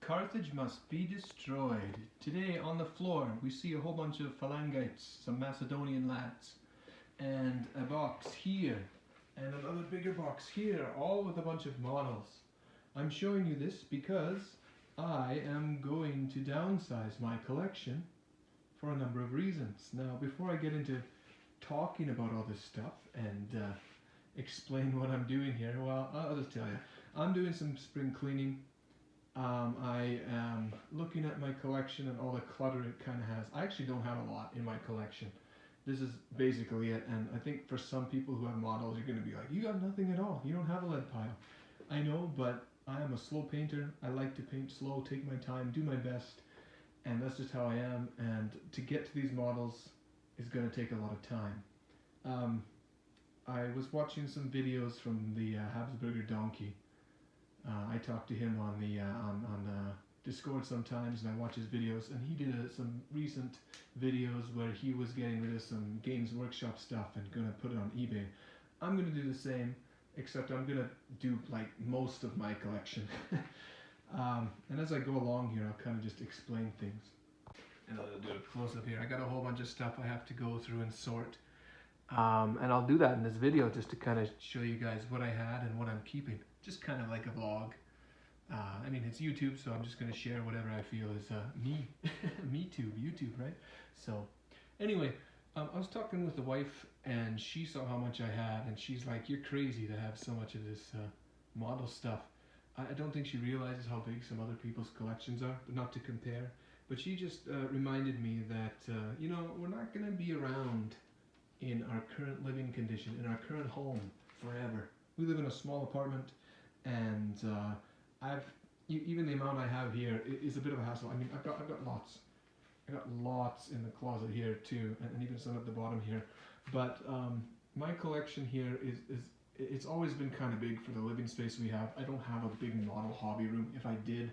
Carthage must be destroyed. Today on the floor we see a whole bunch of Phalangites, some Macedonian lads, and a box here, and another bigger box here, all with a bunch of models. I'm showing you this because I am going to downsize my collection for a number of reasons. Now, before I get into talking about all this stuff and explain what I'm doing here, well, I'll just tell you. I'm doing some spring cleaning. I am looking at my collection and all the clutter it kind of has. I actually don't have a lot in my collection. This is basically it, and I think for some people who have models, you're going to be like, you got nothing at all. You don't have a lead pile. I know, but I am a slow painter. I like to paint slow, take my time, do my best, and that's just how I am. And to get to these models is going to take a lot of time. I was watching some videos from the Habsburger Donkey. I talk to him on the Discord sometimes, and I watch his videos, and he did some recent videos where he was getting rid of some Games Workshop stuff and going to put it on eBay. I'm going to do the same, except I'm going to do like most of my collection. And as I go along here, I'll kind of just explain things. And I'll do a close up here. I got a whole bunch of stuff I have to go through and sort. And I'll do that in this video just to kind of show you guys what I had and what I'm keeping. Just kind of like a vlog. I mean, it's YouTube, so I'm just going to share whatever I feel is me. YouTube, right? So, anyway, I was talking with the wife, and she saw how much I had, and she's like, you're crazy to have so much of this model stuff. I don't think she realizes how big some other people's collections are, not to compare. But she just reminded me that, you know, we're not going to be around in our current living condition, in our current home, forever. We live in a small apartment, and even the amount I have here is a bit of a hassle. I mean, I've got lots. I got lots in the closet here too, and even some at the bottom here. But my collection here it's always been kind of big for the living space we have. I don't have a big model hobby room. If I did,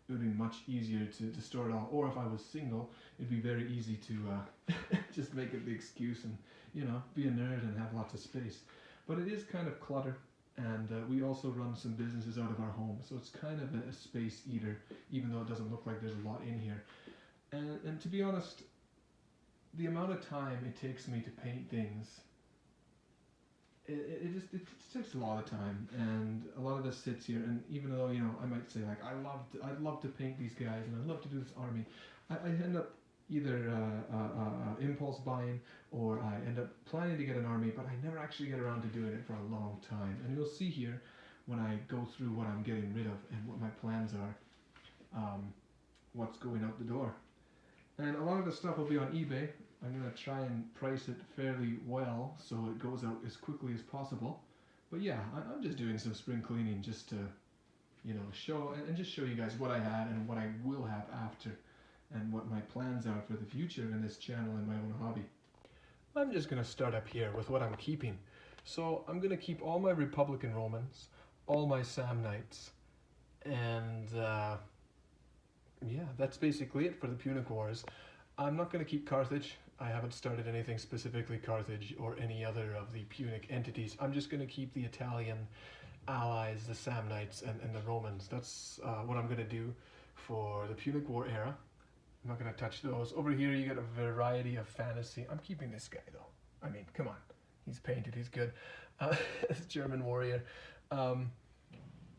it would be much easier to store it all. Or if I was single, it'd be very easy to just make it the excuse and, you know, be a nerd and have lots of space. But it is kind of clutter, and we also run some businesses out of our home, so it's kind of a space eater, even though it doesn't look like there's a lot in here. And to be honest, the amount of time it takes me to paint things, it just takes a lot of time, and a lot of this sits here. And even though, you know, I might say like I'd love to paint these guys and I'd love to do this army, I end up either impulse buying, or I end up planning to get an army, but I never actually get around to doing it for a long time. And you'll see here when I go through what I'm getting rid of and what my plans are, what's going out the door. And a lot of the stuff will be on eBay. I'm going to try and price it fairly well so it goes out as quickly as possible. But yeah, I'm just doing some spring cleaning just to, you know, show and just show you guys what I had and what I will have after, and what my plans are for the future in this channel and my own hobby. I'm just going to start up here with what I'm keeping. So I'm going to keep all my Republican Romans, all my Samnites, and yeah, that's basically it for the Punic Wars. I'm not going to keep Carthage. I haven't started anything specifically Carthage or any other of the Punic entities. I'm just going to keep the Italian allies, the Samnites, and the Romans. That's what I'm going to do for the Punic War era. I'm not going to touch those. Over here you get a variety of fantasy. I'm keeping this guy though. I mean, come on. He's painted, he's good. This German warrior. I'm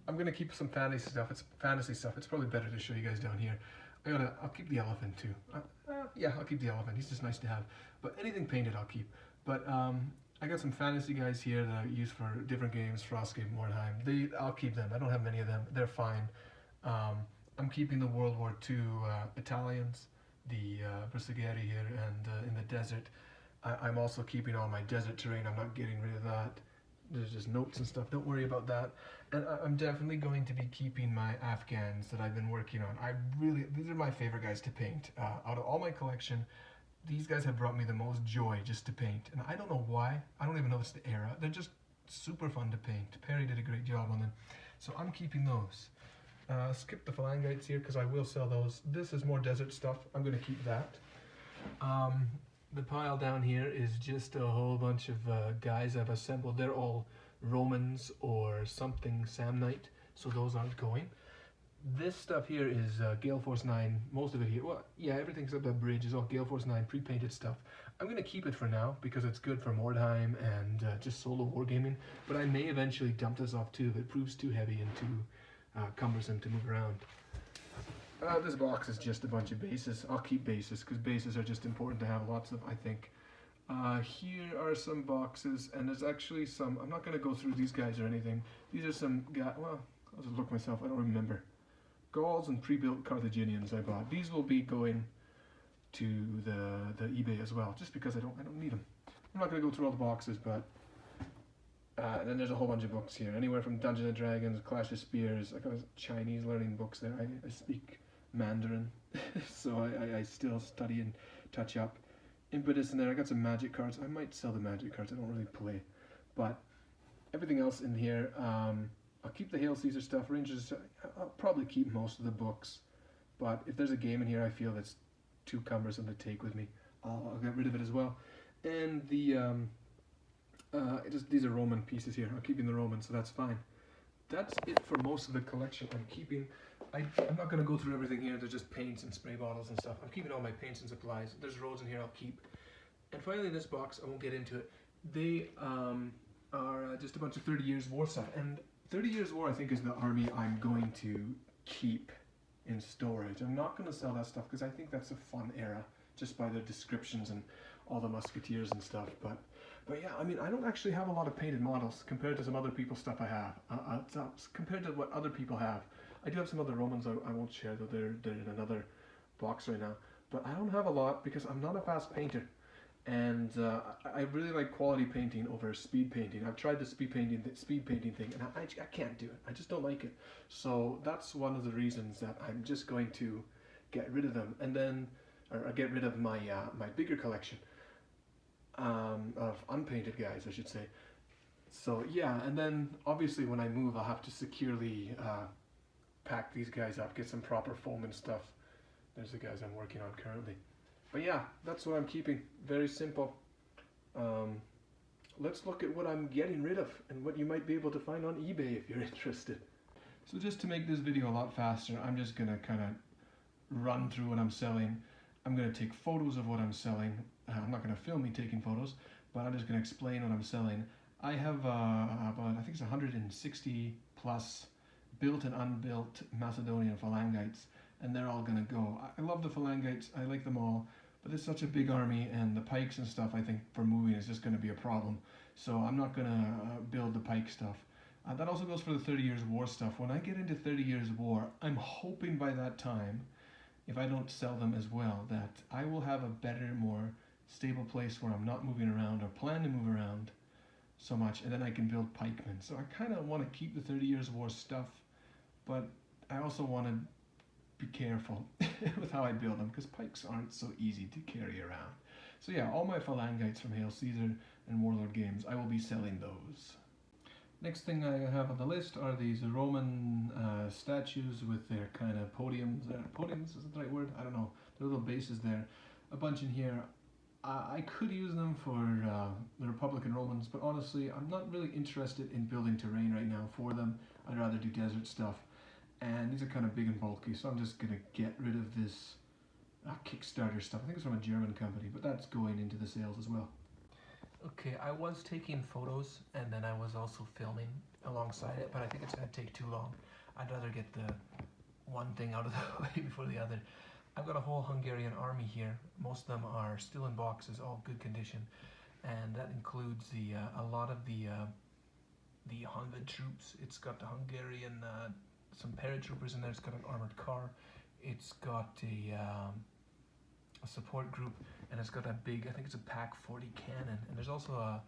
going to keep some fantasy stuff. It's probably better to show you guys down here. I'll keep the elephant too. Yeah, I'll keep the elephant. He's just nice to have. But anything painted I'll keep. But I got some fantasy guys here that I use for different games, Frostgate, Mordheim. I'll keep them. I don't have many of them. They're fine. I'm keeping the World War II Italians, the Bersaglieri here, and in the desert. I'm also keeping all my desert terrain. I'm not getting rid of that. There's just notes and stuff. Don't worry about that. And I'm definitely going to be keeping my Afghans that I've been working on. These are my favorite guys to paint. Out of all my collection, these guys have brought me the most joy just to paint. And I don't know why. I don't even know it's the era. They're just super fun to paint. Perry did a great job on them. So I'm keeping those. Skip the Phalangites here because I will sell those. This is more desert stuff. I'm going to keep that. The pile down here is just a whole bunch of guys I've assembled. They're all Romans or something Samnite, so those aren't going. This stuff here is Gale Force 9, most of it here. Well, yeah, everything except that bridge is all Gale Force 9 pre-painted stuff. I'm going to keep it for now because it's good for Mordheim and just solo wargaming, but I may eventually dump this off too if it proves too heavy and too cumbersome to move around. This box is just a bunch of bases. I'll keep bases because bases are just important to have lots of, I think. Here are some boxes, and there's actually some, I'm not going to go through these guys or anything. These are some guys, well, I'll just look myself, I don't remember. Gauls and pre-built Carthaginians I bought. These will be going to the eBay as well, just because I don't need them. I'm not going to go through all the boxes, but then there's a whole bunch of books here, anywhere from Dungeons and Dragons, Clash of Spears. I got Chinese learning books there. I speak Mandarin, so I still study and touch up. Impetus in there. I got some magic cards. I might sell the magic cards. I don't really play, but everything else in here. I'll keep the Hail Caesar stuff. Rangers. I'll probably keep most of the books, but if there's a game in here I feel that's too cumbersome to take with me, I'll get rid of it as well. And the these are Roman pieces here. I'm keeping the Roman, so that's fine. That's it for most of the collection I'm keeping. I'm not going to go through everything here. There's just paints and spray bottles and stuff. I'm keeping all my paints and supplies. There's roads in here I'll keep. And finally, this box, I won't get into it. They are just a bunch of 30 Years War stuff. And 30 Years War, I think, is the army I'm going to keep in storage. I'm not going to sell that stuff because I think that's a fun era, just by the descriptions and all the musketeers and stuff. But yeah, I mean, I don't actually have a lot of painted models compared to some other people's stuff I have. Compared to what other people have. I do have some other Romans I won't share, though they're in another box right now. But I don't have a lot because I'm not a fast painter. And I really like quality painting over speed painting. I've tried the speed painting thing, and I can't do it. I just don't like it. So that's one of the reasons that I'm just going to get rid of them, and then, or get rid of my my bigger collection of unpainted guys, I should say. So yeah, and then obviously when I move, I'll have to securely pack these guys up, get some proper foam and stuff. There's the guys I'm working on currently. But yeah, that's what I'm keeping. Very simple. Let's look at what I'm getting rid of and what you might be able to find on eBay if you're interested. So just to make this video a lot faster, I'm just going to kind of run through what I'm selling. I'm going to take photos of what I'm selling. I'm not going to film me taking photos, but I'm just going to explain what I'm selling. I have about, I think it's 160 plus built and unbuilt Macedonian Phalangites, and they're all going to go. I love the Phalangites, I like them all, but it's such a big army, and the pikes and stuff, I think, for moving is just going to be a problem. So I'm not going to build the pike stuff. That also goes for the 30 Years War stuff. When I get into 30 Years War, I'm hoping by that time, if I don't sell them as well, that I will have a better, more stable place where I'm not moving around or plan to move around so much, and then I can build pikemen. So I kind of want to keep the 30 Years War stuff, but I also want to be careful with how I build them, because pikes aren't so easy to carry around. So yeah, all my Phalangites from Hail Caesar and Warlord games, I will be selling those. Next thing I have on the list are these Roman statues with their kind of podiums. Podiums, is that the right word? I don't know. There are little bases there. A bunch in here. I could use them for the Republican Romans, but honestly, I'm not really interested in building terrain right now for them. I'd rather do desert stuff. And these are kind of big and bulky, so I'm just going to get rid of this Kickstarter stuff. I think it's from a German company, but that's going into the sales as well. Okay, I was taking photos, and then I was also filming alongside it, but I think it's going to take too long. I'd rather get the one thing out of the way before the other. I've got a whole Hungarian army here. Most of them are still in boxes, all good condition, and that includes a lot of the Honved troops. It's got the Hungarian, some paratroopers in there. It's got an armored car. It's got a support group, and it's got a big, I think it's a PaK 40 cannon, and there's also a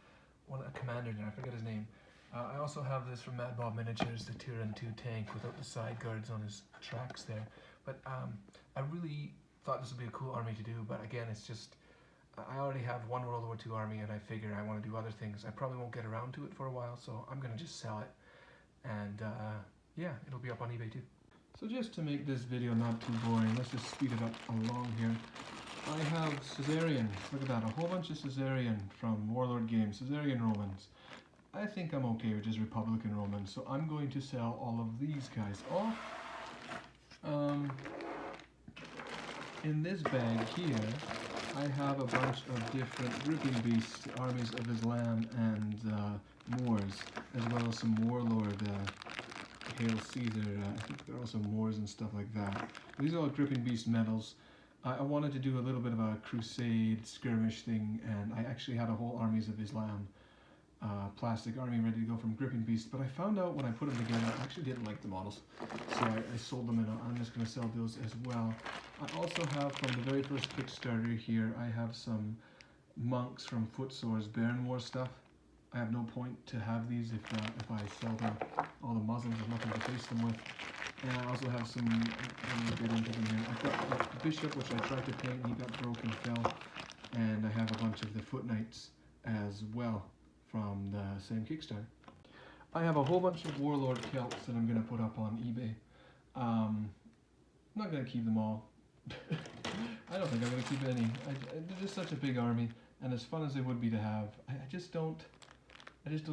commander there, I forget his name. I also have this from Mad Bob Miniatures, the Tyran 2 tank without the side guards on his tracks there. But I really thought this would be a cool army to do, but again, it's just, I already have one World War II army, and I figure I want to do other things. I probably won't get around to it for a while, so I'm going to just sell it, and yeah, it'll be up on eBay too. So just to make this video not too boring, let's just speed it up along here. I have Caesarian, look at that, a whole bunch of Caesarian from Warlord games, Caesarian Romans. I think I'm okay with just Republican Romans, so I'm going to sell all of these guys off. In this bag here, I have a bunch of different gripping beasts, armies of Islam and Moors, as well as some Warlord, Hail Caesar, I think there are also Moors and stuff like that. These are all gripping beast medals. I wanted to do a little bit of a crusade skirmish thing, and I actually had a whole armies of Islam plastic army ready to go from gripping beast, but I found out when I put them together, I actually didn't like the models, so I sold them, and I'm just going to sell those as well. I also have, from the very first Kickstarter here, I have some monks from Footsore's Baron War stuff. I have no point to have these if I sell them. All the Muslims have nothing to face them with. And I also have some, I'm going to get into them here. I've got the Bishop, which I tried to paint, he got broken, fell. And I have a bunch of the Foot Knights as well from the same Kickstarter. I have a whole bunch of Warlord Celts that I'm going to put up on eBay. I'm not going to keep them all. I don't think I'm going to keep any. They're just such a big army, and as fun as they would be to have, I just don't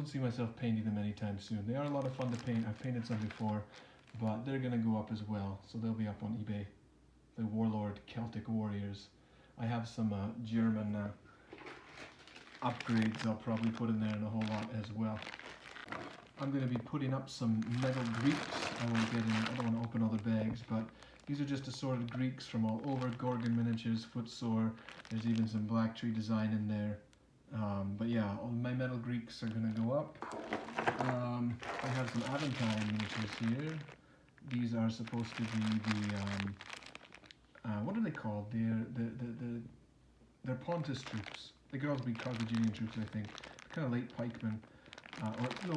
see myself painting them anytime soon. They are a lot of fun to paint. I've painted some before, but they're going to go up as well, so they'll be up on eBay. The Warlord Celtic Warriors. I have some German upgrades I'll probably put in there, and a whole lot as well. I'm going to be putting up some metal Greeks. I don't want to open all the bags, but these are just assorted Greeks from all over. Gorgon miniatures, Footsore. There's even some Black Tree design in there. But yeah, all my metal Greeks are going to go up. I have some Aventine miniatures here. These are supposed to be the what are they called? They're Pontus troops. They could also be Carthaginian troops, I think. Kind of late pikemen.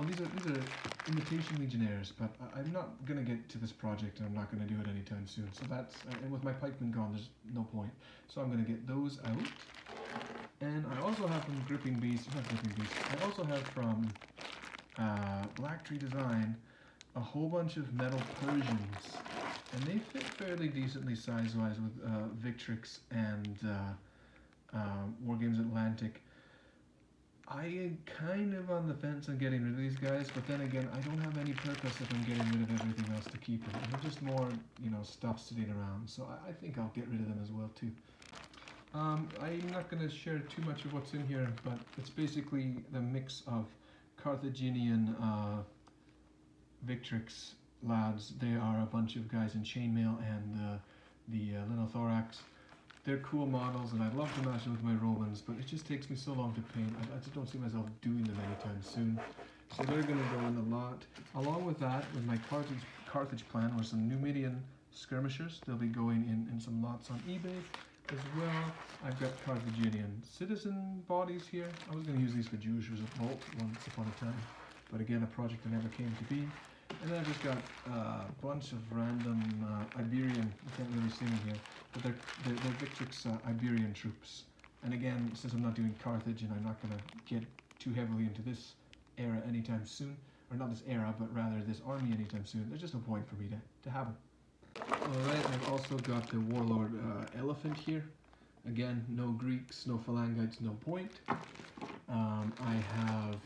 These are imitation legionnaires, but I'm not going to get to this project, and I'm not going to do it anytime soon. So that's, and with my pikemen gone, there's no point. So I'm going to get those out. And I also have from Gripping Beast, not Gripping Beast, I also have from Black Tree Design a whole bunch of metal Persians. And they fit fairly decently size-wise with Victrix and Wargames Atlantic. I am kind of on the fence on getting rid of these guys, but then again, I don't have any purpose if I'm getting rid of everything else to keep them. They're just more, stuff sitting around, so I think I'll get rid of them as well too. I'm not going to share too much of what's in here, but it's basically the mix of Carthaginian Victrix lads. They are a bunch of guys in chainmail and the linothorax. They're cool models, and I'd love to match them with my Romans, but it just takes me so long to paint. I just don't see myself doing them anytime soon. So they're going to go in a lot. Along with that, with my Carthage plan, were some Numidian skirmishers. They'll be going in some lots on eBay as well. I've got Carthaginian citizen bodies here. I was going to use these for Jewish Revolt once upon a time, but again, a project that never came to be. And then I've just got a bunch of random Iberian, you can't really see them here, but they're Victrix Iberian troops. And again, since I'm not doing Carthage and I'm not going to get too heavily into this era anytime soon, or not this era, but rather this army anytime soon, there's just no point for me to have them. Alright, I've also got the Warlord Elephant here. Again, no Greeks, no Phalangites, no point. I have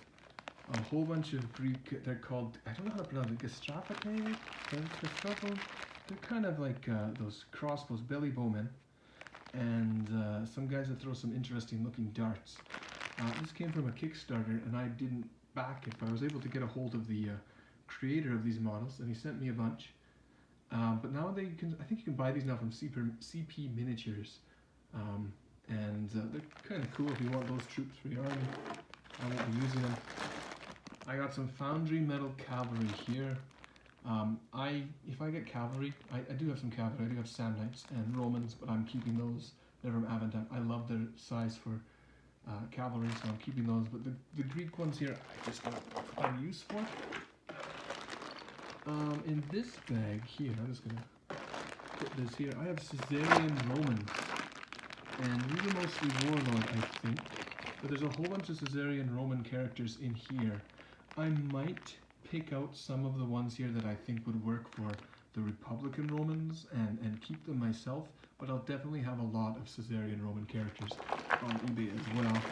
a whole bunch of Greek, they're called, I don't know how to pronounce it, Gastrapate maybe? They're kind of like those crossbows, belly bowmen, and some guys that throw some interesting looking darts. This came from a Kickstarter, and I didn't back it, but I was able to get a hold of the creator of these models, and he sent me a bunch. But now I think you can buy these now from CP Miniatures, and they're kind of cool if you want those troops for your army. I won't be using them. I got some Foundry metal Cavalry here. If I get Cavalry, I do have some Cavalry. I do have Samnites and Romans, but I'm keeping those. They're from Aventine. I love their size for Cavalry, so I'm keeping those. But the Greek ones here, I just don't find use for. In this bag here, I'm just gonna put this here. I have Caesarian Romans, and these are mostly Warlord, I think. But there's a whole bunch of Caesarian Roman characters in here. I might pick out some of the ones here that I think would work for the Republican Romans and keep them myself, but I'll definitely have a lot of Caesarian Roman characters on eBay as well.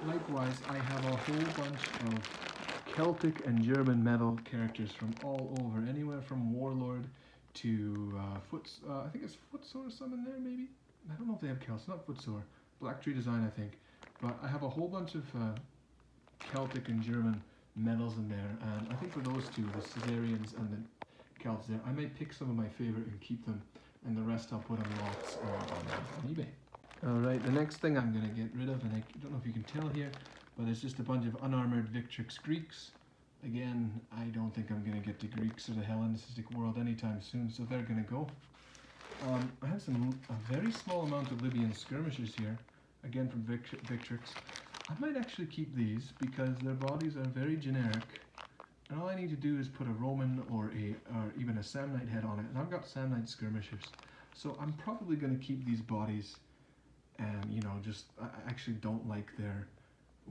Likewise, I have a whole bunch of Celtic and German metal characters from all over, anywhere from Warlord to I think it's footsore or something there maybe. I don't know if they have Celts, not footsore. Black Tree Design, I think. But I have a whole bunch of Celtic and German medals in there, and I think for those two, the Caesarians and the Celts there, I may pick some of my favorite and keep them, and the rest I'll put on lots on eBay. Alright, the next thing I'm going to get rid of, and I don't know if you can tell here, but it's just a bunch of unarmored Victrix Greeks. Again, I don't think I'm going to get the Greeks or the Hellenistic world anytime soon, so they're going to go. I have a very small amount of Libyan Skirmishes here, again from Victrix. I might actually keep these because their bodies are very generic, and all I need to do is put a Roman or even a Samnite head on it, and I've got Samnite Skirmishers. So I'm probably going to keep these bodies, and you know, I actually don't like their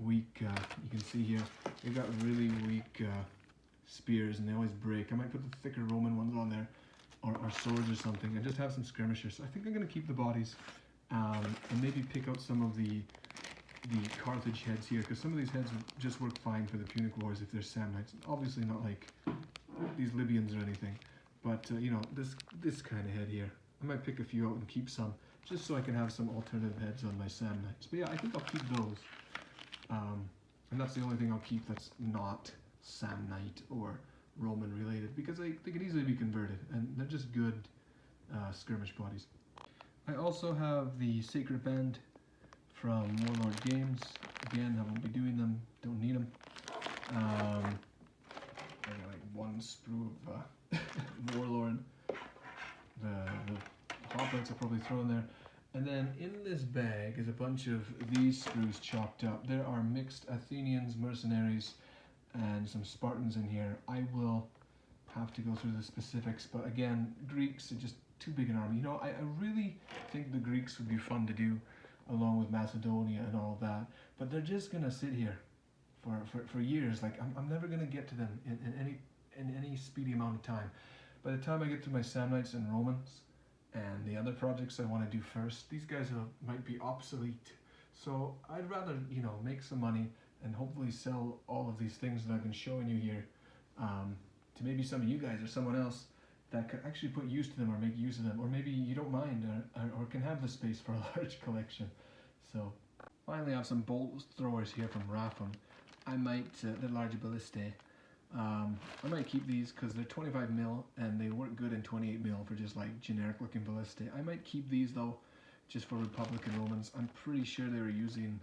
weak, you can see here, they've got really weak spears and they always break. I might put the thicker Roman ones on there, or swords or something, and just have some skirmishers. So I think I'm going to keep the bodies, and maybe pick out some of the Carthage heads here, because some of these heads just work fine for the Punic Wars if they're Samnites. Obviously not like these Libyans or anything, but you know, this kind of head here. I might pick a few out and keep some, just so I can have some alternative heads on my Samnites. But yeah, I think I'll keep those. And that's the only thing I'll keep that's not Samnite or Roman related, because they can easily be converted, and they're just good skirmish bodies. I also have the Sacred Band from Warlord Games. Again, I won't be doing them, don't need them. I got like one sprue of Warlord. The hoplites I'll probably throw in there. And then in this bag is a bunch of these sprues chopped up. There are mixed Athenians, mercenaries, and some Spartans in here. I will have to go through the specifics, but again, Greeks are just too big an army. You know, I really think the Greeks would be fun to do, along with Macedonia and all that, but they're just gonna sit here for years. Like I'm never gonna get to them in any speedy amount of time. By the time I get to my Samnites and Romans and the other projects I want to do first, these guys might be obsolete. So I'd rather, you know, make some money and hopefully sell all of these things that I've been showing you here to maybe some of you guys or someone else that could actually put use to them or make use of them, or maybe you don't mind or can have the space for a large collection. So finally I have some bolt throwers here from Rapham. I might, they're large ballistae. I might keep these because they're 25 mil and they work good in 28 mil for just like generic looking ballistae. I might keep these though, just for Republican Romans. I'm pretty sure they were using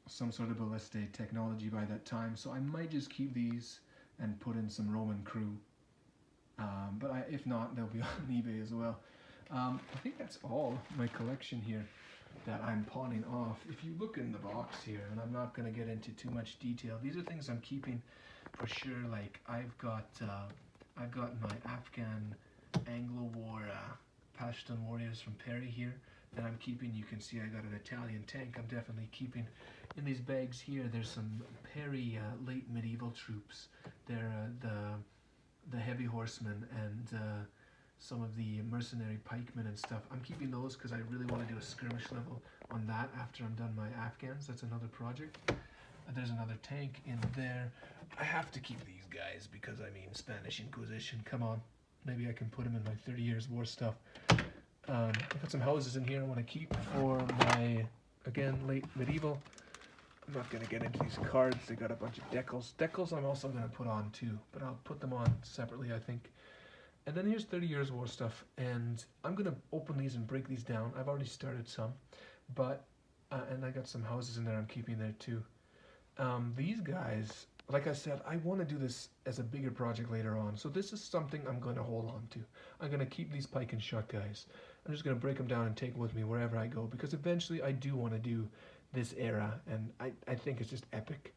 some sort of ballistae technology by that time, so I might just keep these and put in some Roman crew. But if not, they'll be on eBay as well. I think that's all my collection here that I'm pawning off. If you look in the box here, and I'm not going to get into too much detail, these are things I'm keeping for sure. Like I've got my Afghan Anglo-War Pashtun warriors from Perry here that I'm keeping. You can see I got an Italian tank I'm definitely keeping. In these bags here, there's some Perry late medieval troops. They're the heavy horsemen and some of the mercenary pikemen and stuff. I'm keeping those because I really want to do a skirmish level on that after I'm done my Afghans. That's another project. There's another tank in there. I have to keep these guys because, I mean, Spanish Inquisition, come on. Maybe I can put them in my 30 Years War stuff. I've got some houses in here I want to keep for my, again, late medieval. I'm not going to get into these cards. They got a bunch of decals. Decals I'm also going to put on too, but I'll put them on separately, I think. And then here's 30 Years War stuff, and I'm going to open these and break these down. I've already started some, but, and I got some houses in there I'm keeping there too. These guys, like I said, I want to do this as a bigger project later on, so this is something I'm going to hold on to. I'm going to keep these pike and shot guys. I'm just going to break them down and take them with me wherever I go, because eventually I do want to do this era, and I think it's just epic.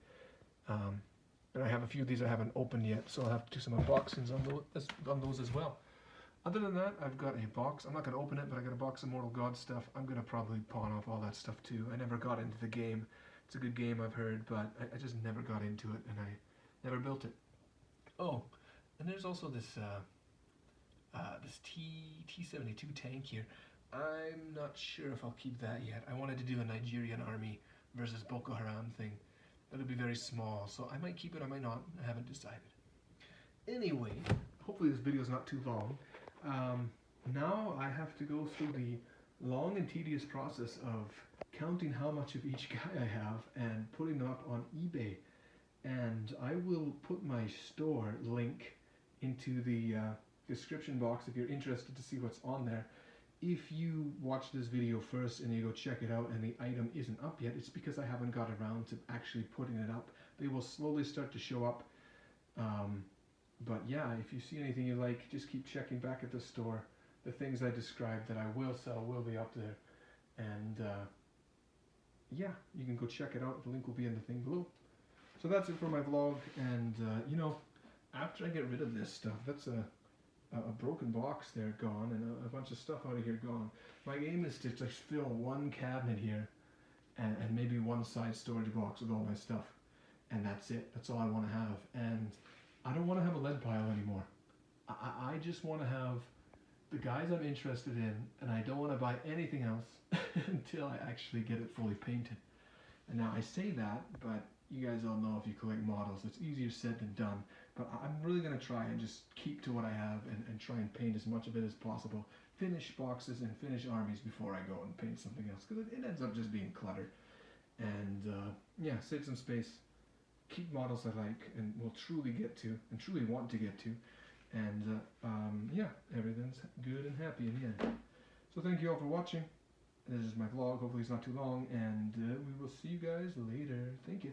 And I have a few of these I haven't opened yet, so I'll have to do some unboxings on those as well. Other than that, I've got a box. I'm not going to open it, but I got a box of Mortal God stuff. I'm going to probably pawn off all that stuff too. I never got into the game. It's a good game, I've heard, but I just never got into it, and I never built it. Oh, and there's also this this T-72 tank here. I'm not sure if I'll keep that yet. I wanted to do a Nigerian army versus Boko Haram thing. That'll be very small, so I might keep it, I might not. I haven't decided. Anyway, hopefully this video is not too long. Now I have to go through the long and tedious process of counting how much of each guy I have and putting them up on eBay. And I will put my store link into the description box if you're interested to see what's on there. If you watch this video first and you go check it out and the item isn't up yet, it's because I haven't got around to actually putting it up. They will slowly start to show up. But yeah, if you see anything you like, just keep checking back at the store. The things I described that I will sell will be up there. And yeah, you can go check it out. The link will be in the thing below. So that's it for my vlog. And you know, after I get rid of this stuff, that's a broken box there gone, and a bunch of stuff out of here gone. My aim is to just fill one cabinet here and maybe one side storage box with all my stuff, and that's it. That's all I want to have. And I don't want to have a lead pile anymore. I just want to have the guys I'm interested in, and I don't want to buy anything else until I actually get it fully painted. And now I say that, but you guys all know if you collect models, it's easier said than done. But I'm really going to try and just keep to what I have and try and paint as much of it as possible. Finish boxes and finish armies before I go and paint something else, because it ends up just being clutter. And yeah, save some space, keep models I like and will truly get to and truly want to get to. And yeah, everything's good and happy in the end. So thank you all for watching. This is my vlog. Hopefully it's not too long, and we will see you guys later. Thank you.